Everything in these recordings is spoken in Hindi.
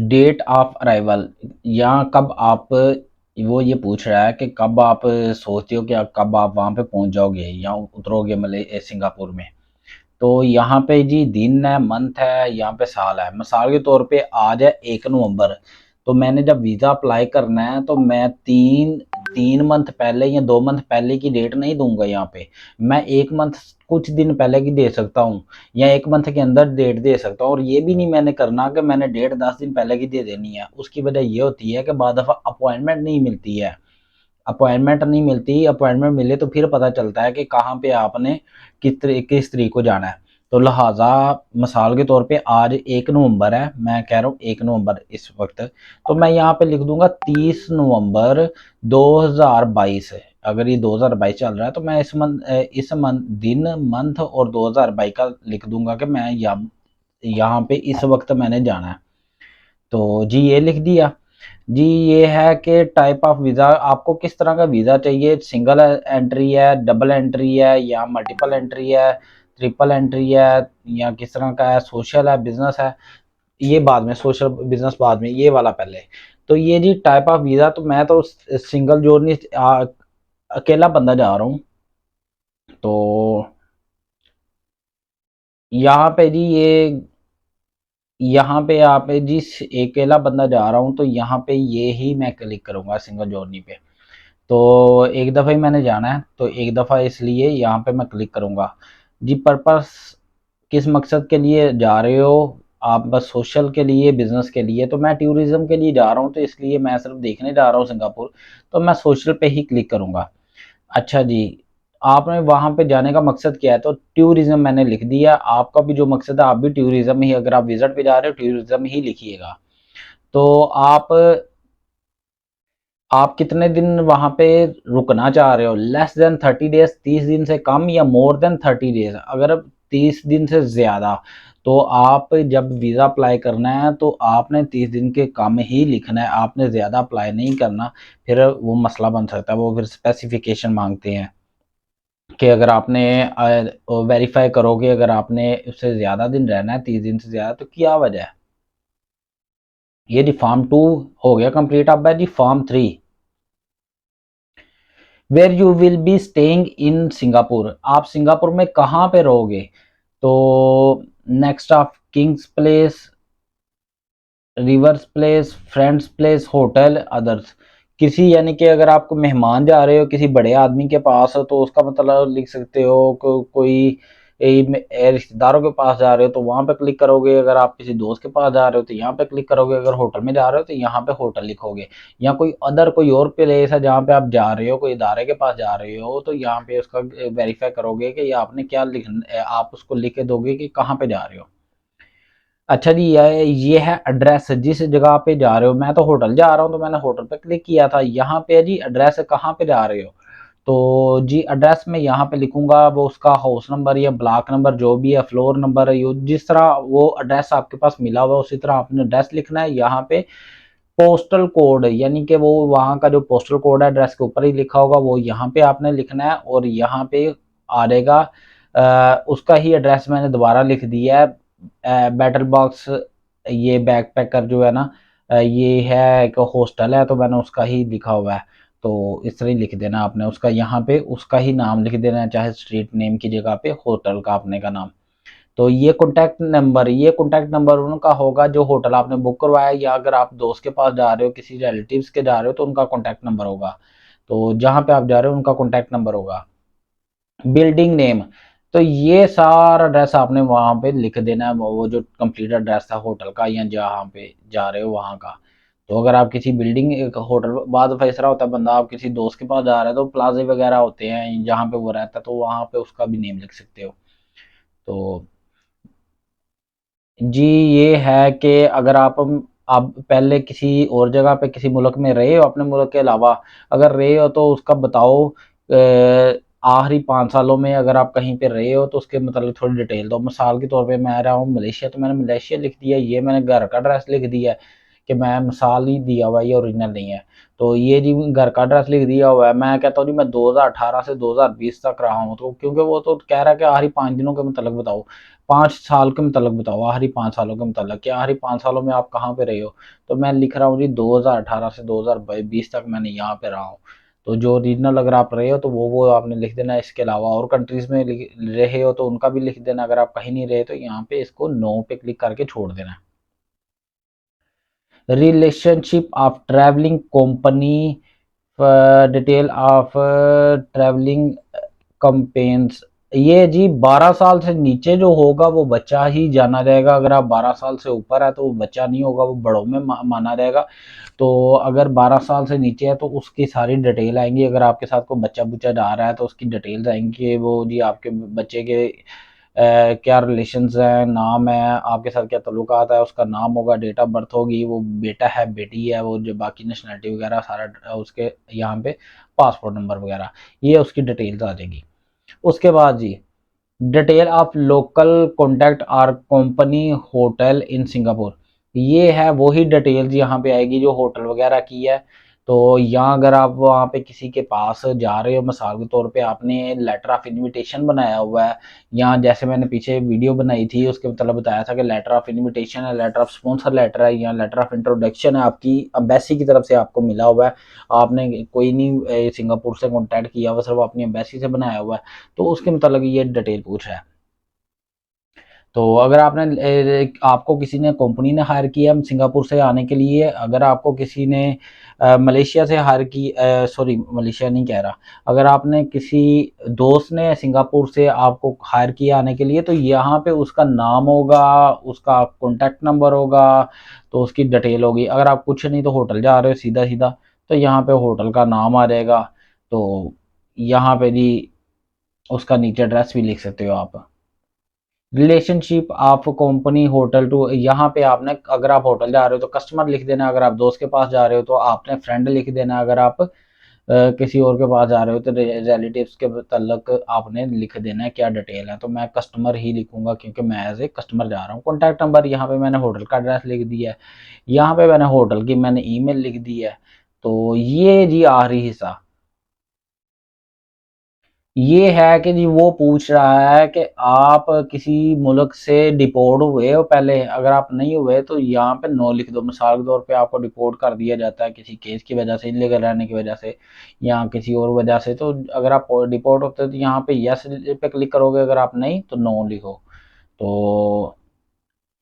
डेट ऑफ अराइवल, यहाँ कब आप, वो ये पूछ रहा है कि कब आप सोचते हो कि कब आप वहाँ पे पहुँच जाओगे या उतरोगे सिंगापुर में। तो यहाँ पे जी दिन है, मंथ है, यहाँ पे साल है। मिसाल के तौर पे आज है 1 नवंबर, तो मैंने जब वीज़ा अप्लाई करना है तो मैं तीन तीन मंथ पहले या 2 मंथ पहले की डेट नहीं दूंगा। यहाँ पे मैं 1 मंथ कुछ दिन पहले की दे सकता हूँ या 1 मंथ के अंदर डेट दे सकता हूँ। और ये भी नहीं मैंने करना कि मैंने डेट 10 दिन पहले की दे देनी है। उसकी वजह ये होती है कि बाद दफ़ा अपॉइंटमेंट नहीं मिलती है। अपॉइंटमेंट मिले तो फिर पता चलता है कि कहाँ पे आपने किस तरीक को जाना है। तो लिहाजा मिसाल के तौर पे आज 1 नवंबर है, मैं कह रहा हूँ 1 नवंबर इस वक्त, तो मैं यहाँ पे लिख दूंगा 30 नवंबर 2022। अगर ये 2022 चल रहा है तो मैं इस मंथ दिन मंथ और 2022 का लिख दूंगा कि मैं यहाँ पे इस वक्त मैंने जाना है। तो जी ये लिख दिया। जी ये है कि टाइप ऑफ वीज़ा, आपको किस तरह का वीज़ा चाहिए, सिंगल एंट्री है, डबल एंट्री है या मल्टीपल एंट्री है, ट्रिपल एंट्री है, या किस तरह का है, सोशल है, बिजनेस है। ये बाद में, सोशल बिजनेस बाद में, ये वाला पहले। तो ये जी टाइप ऑफ वीज़ा, तो मैं तो सिंगल जोड़नी, अकेला बंदा जा रहा हूँ। तो यहाँ पे जी यहाँ पे आप जी अकेला बंदा जा रहा हूँ, तो यहाँ पे ये ही मैं क्लिक करूँगा सिंगल जर्नी पे। तो एक दफ़ा ही मैंने जाना है, तो एक दफ़ा इसलिए यहाँ पे मैं क्लिक करूँगा। जी पर्पस, किस मकसद के लिए जा रहे हो आप, बस सोशल के लिए, बिजनेस के लिए। तो मैं टूरिज्म के लिए जा रहा हूँ, तो इसलिए मैं सिर्फ देखने जा रहा हूँ सिंगापुर, तो मैं सोशल पे ही क्लिक करूँगा। अच्छा जी, आपने वहाँ पे जाने का मकसद क्या है, तो टूरिज्म मैंने लिख दिया। आपका भी जो मकसद है, आप भी टूरिज्म ही, अगर आप विजिट पे जा रहे हो टूरिज्म ही लिखिएगा। तो आप कितने दिन वहाँ पे रुकना चाह रहे हो, लेस देन 30 डेज, 30 दिन से कम, या मोर देन 30 डेज। अगर 30 दिन से ज़्यादा, तो आप जब वीज़ा अप्लाई करना है तो आपने 30 दिन के कम ही लिखना है, आपने ज़्यादा अप्लाई नहीं करना। फिर वो मसला बन सकता है, वो फिर स्पेसिफिकेशन मांगते हैं कि अगर आपने वेरीफाई करोगे, अगर आपने उससे ज़्यादा दिन रहना है, 30 दिन से ज़्यादा, तो क्या वजह है। ये जी फॉर्म 2 हो गया कंप्लीट। अब है जी form 3, where you will be staying in Singapore. आप सिंगापुर में कहाँ पे रहोगे। तो next of kin's place, rivers place, friends place, hotel, others. किसी, यानी कि अगर आप मेहमान जा रहे हो किसी बड़े आदमी के पास, तो उसका मतलब लिख सकते हो कोई रिश्तेदारों के पास जा रहे हो तो वहां पे क्लिक करोगे। अगर आप किसी दोस्त के पास जा रहे हो तो यहाँ पे क्लिक करोगे। अगर होटल में जा रहे हो तो यहाँ पे होटल लिखोगे। या कोई और प्लेस है जहाँ पे आप जा रहे हो, कोई इदारे के पास जा रहे हो, तो यहाँ पे उसका वेरीफाई करोगे कि ये आपने क्या लिखना, आप उसको लिख के दोगे कि कहाँ पे जा रहे हो। अच्छा जी, ये है एड्रेस, जिस जगह पे जा रहे हो। मैं तो होटल जा रहा हूँ, तो मैंने होटल पे क्लिक किया था। यहाँ पे है जी एड्रेस, कहाँ पे जा रहे हो। तो जी एड्रेस में यहाँ पे लिखूंगा वो उसका हाउस नंबर या ब्लॉक नंबर जो भी है, फ्लोर नंबर है, जिस तरह वो एड्रेस आपके पास मिला हुआ है उसी तरह आपने एड्रेस लिखना है। यहाँ पे पोस्टल कोड, यानी कि वो वहाँ का जो पोस्टल कोड है एड्रेस के ऊपर ही लिखा होगा, वो यहाँ पे आपने लिखना है। और यहाँ पे आ जाएगा उसका ही एड्रेस मैंने दोबारा लिख दिया है, बैटल बॉक्स, ये बैकपैकर जो है ना, ये है एक हॉस्टल है, तो मैंने उसका ही लिखा हुआ है। तो इस तरह ही लिख देना आपने उसका, यहाँ पे उसका ही नाम लिख देना है, चाहे स्ट्रीट नेम की जगह पे होटल का अपने का नाम। तो ये कॉन्टैक्ट नंबर उनका होगा जो होटल आपने बुक करवाया, या अगर आप दोस्त के पास जा रहे हो, किसी रिलेटिव्स के जा रहे हो, तो उनका कॉन्टैक्ट नंबर होगा। तो जहाँ पे आप जा रहे हो उनका कॉन्टैक्ट नंबर होगा। बिल्डिंग नेम, तो ये सारा एड्रेस आपने वहाँ पे लिख देना है, वो जो कंप्लीट एड्रेस था होटल का या जहाँ पे जा रहे हो वहाँ का। तो अगर आप किसी बिल्डिंग, एक होटल, बाद में ऐसा होता है बंदा आप किसी दोस्त के पास जा रहे हो तो प्लाजे वगैरह होते हैं जहाँ पे वो रहता है, तो वहाँ पे उसका भी नेम लिख सकते हो। तो जी ये है कि अगर आप पहले किसी और जगह पे किसी मुल्क में रहे हो अपने मुल्क के अलावा, अगर रहे हो तो उसका बताओ, आखिरी 5 सालों में अगर आप कहीं पे रहे हो तो उसके मतलब थोड़ी डिटेल दो। मिसाल के तौर पे मैं रहा हूँ मलेशिया, तो मैंने मलेशिया लिख दिया, ये मैंने घर का एड्रेस लिख दिया। कि मैं मिसाल ही दिया हुआ है, ये ओरिजिनल नहीं है। तो ये जी घर का एड्रेस लिख दिया हुआ है। मैं कहता हूँ जी मैं 2018 से 2020 तक रहा हूँ, तो क्योंकि वो तो कह रहा है कि आखिरी 5 दिनों के मतलब बताओ, 5 साल के मतलब बताओ, आखिरी 5 सालों के मतलब, कि आखिरी 5 सालों में आप कहाँ पे रहे हो। तो मैं लिख रहा हूँ जी 2018 से 2020 तक मैंने यहाँ पे रहा हूँ। तो जो ओरिजिनल अगर आप रहे हो तो वो आपने लिख देना है। इसके अलावा और कंट्रीज में रहे हो तो उनका भी लिख देना। अगर आप कहीं नहीं रहे तो यहाँ पे इसको नो पे क्लिक करके छोड़ देना है। Relationship of travelling company, detail of travelling companies, ये जी 12 साल से नीचे जो होगा वो बच्चा ही जाना जाएगा। अगर आप 12 साल से ऊपर है तो वो बच्चा नहीं होगा, वो बड़ों में माना जाएगा। तो अगर 12 साल से नीचे है तो उसकी सारी डिटेल आएंगी। अगर आपके साथ कोई बच्चा बुच्चा जा रहा है तो उसकी डिटेल्स आएंगी, वो जी आपके बच्चे के क्या रिलेशंस हैं, नाम है, आपके साथ क्या ताल्लुकात है, उसका नाम होगा, डेट ऑफ बर्थ होगी, वो बेटा है बेटी है, वो जो बाकी नेशनलिटी वगैरह सारा उसके यहाँ पे पासपोर्ट नंबर वगैरह, ये उसकी डिटेल्स आ जाएगी। उसके बाद जी detail of local contact or company hotel in Singapore, ये है वही डिटेल्स यहाँ पे आएगी जो होटल वगैरह की है। तो यहाँ अगर आप वहाँ पे किसी के पास जा रहे हो, मिसाल के तौर पे आपने लेटर ऑफ इनविटेशन बनाया हुआ है, यहाँ जैसे मैंने पीछे वीडियो बनाई थी उसके मतलब बताया था कि लेटर ऑफ इनविटेशन है, लेटर ऑफ स्पॉन्सर लेटर है, या लेटर ऑफ इंट्रोडक्शन है, आपकी अम्बेसी की तरफ से आपको मिला हुआ है। आपने कोई नहीं सिंगापुर से कॉन्टैक्ट किया हुआ, सिर्फ अपनी अम्बेसी से बनाया हुआ है, तो उसके मतलब ये डिटेल पूछ रहा है। तो अगर आपको किसी ने कंपनी ने हायर किया सिंगापुर से आने के लिए, अगर आपको किसी ने मलेशिया से हायर की, सॉरी मलेशिया नहीं कह रहा, अगर आपने किसी दोस्त ने सिंगापुर से आपको हायर किया आने के लिए, तो यहाँ पे उसका नाम होगा, उसका कॉन्टैक्ट नंबर होगा, तो उसकी डिटेल होगी। अगर आप कुछ नहीं तो होटल जा रहे हो सीधा सीधा, तो यहाँ पे होटल का नाम आ जाएगा। तो यहाँ पे जी उसका नीचे एड्रेस भी लिख सकते हो आप। Relationship of company hotel to, यहाँ पे आपने अगर आप होटल जा रहे हो तो कस्टमर लिख देना, अगर आप दोस्त के पास जा रहे हो तो आपने फ्रेंड लिख देना, अगर आप किसी और के पास जा रहे हो तो रिलेटिव्स के तल्लक आपने लिख देना है क्या डिटेल है। तो मैं कस्टमर ही लिखूंगा क्योंकि मैं एज ए कस्टमर जा रहा हूँ। कॉन्टैक्ट नंबर यहाँ पे मैंने होटल का एड्रेस लिख दिया है, यहाँ पे मैंने होटल की मैंने ईमेल लिख दी है। तो ये जी आखिरी हिस्सा ये है कि जी वो पूछ रहा है कि आप किसी मुल्क से डिपोर्ट हुए हो पहले, अगर आप नहीं हुए तो यहाँ पे नो लिख दो। मिसाल के तौर पे आपको डिपोर्ट कर दिया जाता है किसी केस की वजह से, इलीगल रहने की वजह से या किसी और वजह से, तो अगर आप डिपोर्ट होते हो तो यहाँ पे यस पे क्लिक करोगे, अगर आप नहीं तो नो लिखो। तो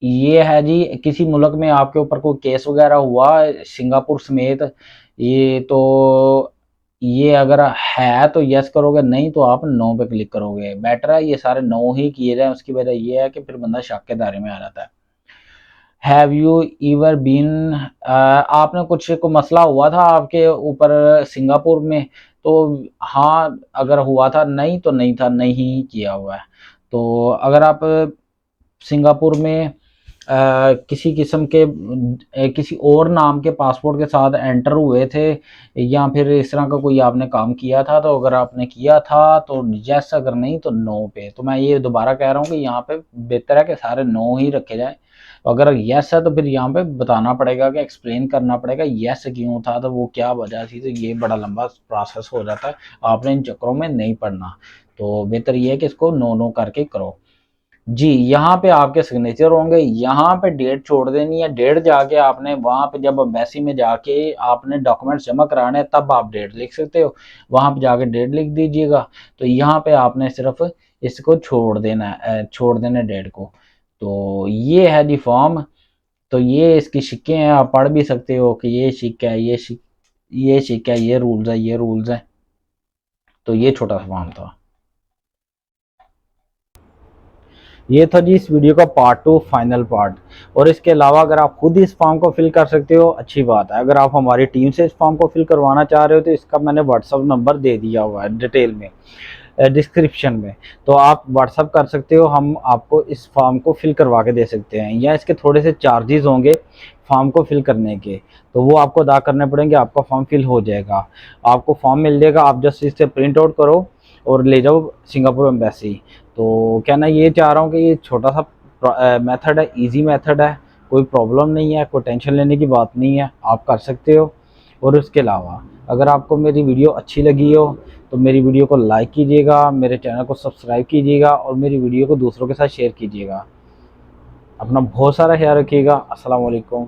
ये है जी किसी मुल्क में आपके ऊपर कोई केस वगैरह हुआ सिंगापुर समेत, ये तो ये अगर है तो यस करोगे, नहीं तो आप नो पे क्लिक करोगे। बेटर है ये सारे नो ही किए जाए, उसकी वजह ये है कि फिर बंदा शक के दायरे में आ जाता है। हैव यू ईवर बीन, आपने कुछ को मसला हुआ था आपके ऊपर सिंगापुर में, तो हाँ अगर हुआ था, नहीं तो नहीं था, नहीं किया हुआ है। तो अगर आप सिंगापुर में किसी किस्म के किसी और नाम के पासपोर्ट के साथ एंटर हुए थे या फिर इस तरह का कोई आपने काम किया था, तो अगर आपने किया था तो यस, अगर नहीं तो नो पे। तो मैं ये दोबारा कह रहा हूँ कि यहाँ पे बेहतर है कि सारे नो ही रखे जाएं। अगर यस है तो फिर यहाँ पे बताना पड़ेगा कि एक्सप्लेन करना पड़ेगा यस क्यों था, तो वो क्या वजह थी। तो ये बड़ा लंबा प्रोसेस हो जाता है, आपने इन चक्करों में नहीं पड़ना। तो बेहतर ये है कि इसको नो नो करके करो। जी यहाँ पे आपके सिग्नेचर होंगे, यहाँ पे डेट छोड़ देनी है। डेट जाके आपने वहाँ पे जब एम्बेसी में जाके आपने डॉक्यूमेंट्स जमा कराने हैं तब आप डेट लिख सकते हो, वहाँ पे जाके डेट लिख दीजिएगा। तो यहाँ पे आपने सिर्फ इसको छोड़ देना है, छोड़ देना डेट को। तो ये है जी फॉर्म। तो ये इसकी शिक्के हैं, आप पढ़ भी सकते हो कि ये शिक्का है, ये शिक्का है, ये रूल्स है, ये रूल्स है। तो ये छोटा सा फॉर्म था। ये था जी इस वीडियो का पार्ट 2 फाइनल पार्ट। और इसके अलावा अगर आप खुद इस फॉर्म को फिल कर सकते हो अच्छी बात है। अगर आप हमारी टीम से इस फॉर्म को फिल करवाना चाह रहे हो तो इसका मैंने व्हाट्सअप नंबर दे दिया हुआ है डिटेल में, डिस्क्रिप्शन में। तो आप व्हाट्सअप कर सकते हो, हम आपको इस फॉर्म को फिल करवा के दे सकते हैं। या इसके थोड़े से चार्जेस होंगे फॉर्म को फिल करने के, तो वो आपको अदा करने पड़ेंगे, आपका फॉर्म फिल हो जाएगा। आपको फॉर्म मिल जाएगा, आप जस्ट इससे प्रिंट आउट करो और ले जाओ सिंगापुर एम्बेसी। तो कहना ये चाह रहा हूँ कि ये छोटा सा मेथड है, इजी मेथड है, कोई प्रॉब्लम नहीं है, कोई टेंशन लेने की बात नहीं है, आप कर सकते हो। और उसके अलावा अगर आपको मेरी वीडियो अच्छी लगी हो तो मेरी वीडियो को लाइक कीजिएगा, मेरे चैनल को सब्सक्राइब कीजिएगा और मेरी वीडियो को दूसरों के साथ शेयर कीजिएगा। अपना बहुत सारा ख्याल रखिएगा। अस्सलाम वालेकुम।